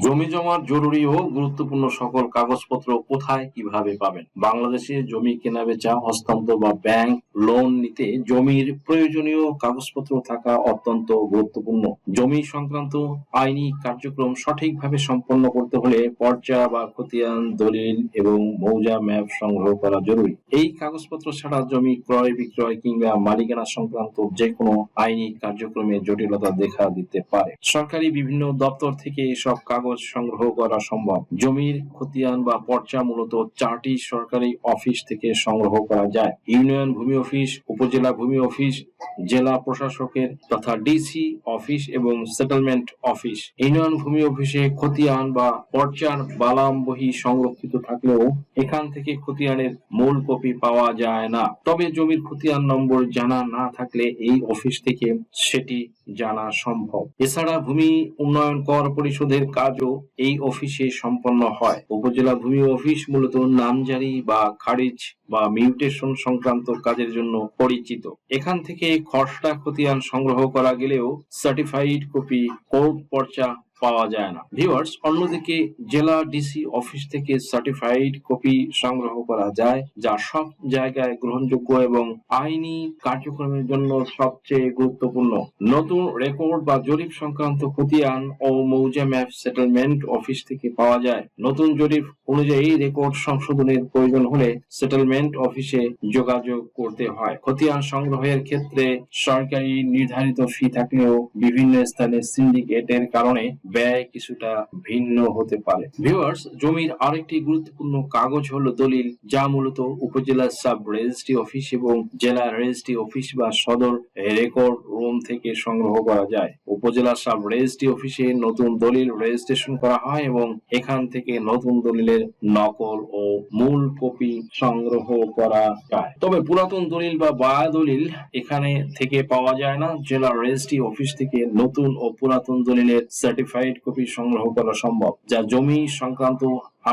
জমি জমার জরুরি ও গুরুত্বপূর্ণ সকল কাগজপত্র কোথায় কিভাবে পাবেন? বাংলাদেশে জমি কেনাবেচা, হস্তান্তর বা ব্যাংক লোন নিতে জমির প্রয়োজনীয় কাগজপত্র থাকা অত্যন্ত গুরুত্বপূর্ণ। জমি সংক্রান্ত আইনি কার্যক্রম সঠিকভাবে সম্পন্ন করতে হলে পর্চা বা খতিয়ান, দলিল এবং মৌজা ম্যাপ সংগ্রহ করা জরুরি। এই কাগজপত্র ছাড়া জমি ক্রয় বিক্রয় কিংবা মালিকানা সংক্রান্ত যে কোনো আইনি কার্যক্রমে জটিলতা দেখা দিতে পারে। সরকারি বিভিন্ন দপ্তর থেকে এসব কাগজ সংগ্রহ করা সম্ভব। জমির খতিয়ান বা পর্চা মূলত 4টি সরকারি অফিস থেকে সংগ্রহ করা যায়: ইউনিয়ন ভূমি অফিস, উপজেলা ভূমি অফিস, জেলা প্রশাসকের তথা ডিসি অফিস এবং সেটেলমেন্ট অফিস। ইউনিয়ন ভূমি অফিসে খতিয়ান বা পর্চার বালাম বহি সংরক্ষিত থাকলেও এখান থেকে খতিয়ানের মূল কপি পাওয়া যায় না। তবে জমির খতিয়ান নম্বর জানা না থাকলে এই অফিস থেকে সেটি জানা সম্ভব। এছাড়া ভূমি উন্নয়ন কর পরিশোধের কাজও এই অফিসে সম্পন্ন হয়। উপজেলা ভূমি অফিস মূলত নামজারি বা খারিজ বা মিউটেশন সংক্রান্ত কাজের জন্য পরিচিত। এখান থেকে খসড়া খতিয়ান সংগ্রহ করা গেলেও সার্টিফাইড কপি, কোর্ট পর্চা পাওয়া যায় না। ভিউয়ার্স, অন্যদিকে জেলা ডিসি অফিস থেকে সার্টিফাইড কপি সংগ্রহ করা যায়, যা সব জায়গায় গ্রহণযোগ্য এবং আইনি কার্যক্রমের জন্য সবচেয়ে গুরুত্বপূর্ণ। নতুন রেকর্ড বা জরিপ সংক্রান্ত খতিয়ান ও মৌজা ম্যাপ সেটেলমেন্ট অফিস থেকে পাওয়া যায়। নতুন জরিপ অনুযায়ী রেকর্ড সংশোধনের প্রয়োজন হলে সেটেলমেন্ট অফিসে যোগাযোগ করতে হয়। খতিয়ান সংগ্রহের ক্ষেত্রে সরকারি নির্ধারিত ফি থাকলেও বিভিন্ন স্থানে সিন্ডিকেটের কারণে ব্যয় কিছুটা ভিন্ন হতে পারে। ভিউয়ার্স, জমির আরেকটি গুরুত্বপূর্ণ কাগজ হলো দলিল, যা মূলত উপজেলা সাব রেজিস্ট্রি অফিস এবং জেলা রেজিস্ট্রি অফিস বা সদর রেকর্ড রুম থেকে সংগ্রহ করা যায়। উপজেলা সাব রেজিস্ট্রি অফিসে নতুন দলিল রেজিস্ট্রেশন করা হয় এবং এখান থেকে নতুন দলিলের নকল ও মূল কপি সংগ্রহ করা যায়। তবে পুরাতন দলিল বা বায়া দলিল এখানে থেকে পাওয়া যায় না। জেলা রেজিস্ট্রি অফিস থেকে নতুন ও পুরাতন দলিলের সার্টিফাইড কপি সংগ্রহ করা সম্ভব, যা জমি সংক্রান্ত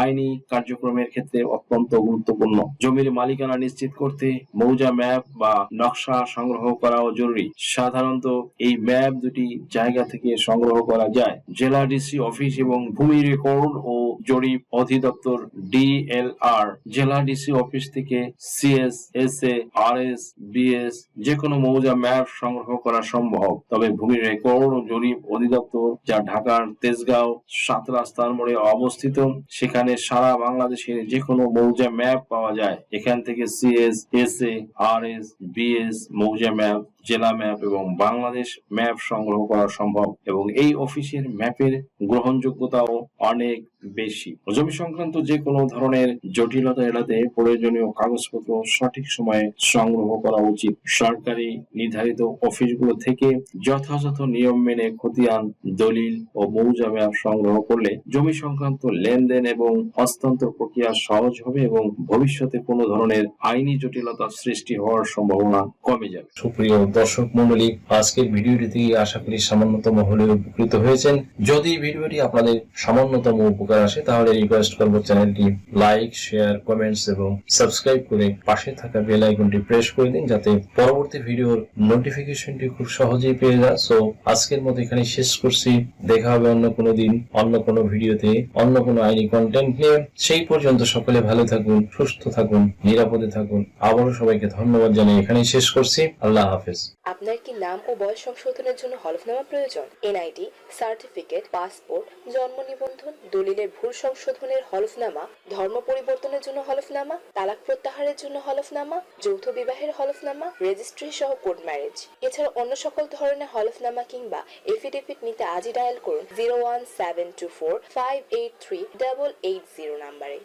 আইনি কার্যক্রমের ক্ষেত্রে অত্যন্ত গুরুত্বপূর্ণ। জমির মালিকানা নিশ্চিত করতে মৌজা ম্যাপ বা নকশা সংগ্রহ করাও জরুরি। সাধারণত এই ম্যাপ দুটি জায়গা থেকে সংগ্রহ করা যায়: জেলা ডিসি অফিস এবং ভূমি রেকর্ড ও জরিপ অধিদপ্তর ডিএলআর। জেলা ডিসি অফিস থেকে সিএস, এসএ, আরএস, বিএস যে কোনো মৌজা ম্যাপ সংগ্রহ করা সম্ভব। তবে ভূমি রেকর্ড ও জরিপ অধিদপ্তর, যা ঢাকার তেজগাঁও 7 রাস্তার মোড়ে অবস্থিত, সেখানে সারা বাংলাদেশের যে কোনো মৌজা ম্যাপ পাওয়া যায়। এখান থেকে সিএস, এসএ, আরএস, বিএস মৌজা ম্যাপ, জেলা ম্যাপ এবং বাংলাদেশ ম্যাপ সংগ্রহ করা সম্ভব এবং এই অফিসের ম্যাপের গ্রহণযোগ্যতাও অনেক বেশি। জমি সংক্রান্ত যে কোনো ধরনের জটিলতা এড়াতে প্রয়োজনীয় কাগজপত্র সঠিক সময়ে সংগ্রহ করা উচিত। সরকারি নির্ধারিত অফিসগুলো থেকে যথাযথ নিয়ম মেনে খতিয়ান, দলিল ও মৌজা ম্যাপ সংগ্রহ করলে জমি সংক্রান্ত লেনদেন এবং হস্তান্তর প্রক্রিয়া সহজ হবে এবং ভবিষ্যতে কোনো ধরনের আইনি জটিলতা সৃষ্টি হওয়ার সম্ভাবনা কমে যাবে। সুপ্রিয় দর্শক মণ্ডলী, আজকের ভিডিওটি থেকে আশা করি সামান্যতম হলেও উপকৃত হয়েছেন। যদি ভিডিওটি আপনাদের সামান্যতম উপকার আসে তাহলে রিকোয়েস্ট করবো চ্যানেলটি লাইক, শেয়ার, কমেন্টস এবং সাবস্ক্রাইব করে পাশে থাকা বেল আইকনটি প্রেস করে দিন, যাতে পরবর্তী ভিডিওর নোটিফিকেশনটি খুব সহজেই পেয়ে যায়। সো আজকের মতো এখানে শেষ করছি। দেখা হবে অন্য কোনো দিন, অন্য কোনো ভিডিওতে, অন্য কোনো আইনি কন্টেন্ট নিয়ে। সেই পর্যন্ত সকলে ভালো থাকুন, সুস্থ থাকুন, নিরাপদে থাকুন। আবারও সবাইকে ধন্যবাদ জানিয়ে এখানেই শেষ করছি। আল্লাহ হাফেজ। আপনার কি নাম ও বয়স সংশোধনের জন্য হলফনামা প্রয়োজন? এনআইডি সার্টিফিকেট, পাসপোর্ট, জন্ম নিবন্ধন, দলিলের ভুল সংশোধনের হলফনামা, ধর্ম পরিবর্তনের জন্য হলফনামা, তালাক প্রত্যাহারের জন্য হলফনামা, যৌথ বিবাহের হলফনামা, রেজিস্ট্রি সহ কোর্ট ম্যারেজ, এছাড়া অন্য সকল ধরনের হলফনামা কিংবা এফিডেভিট নিতে আজই ডায়াল করুন 01724583880 নাম্বারে।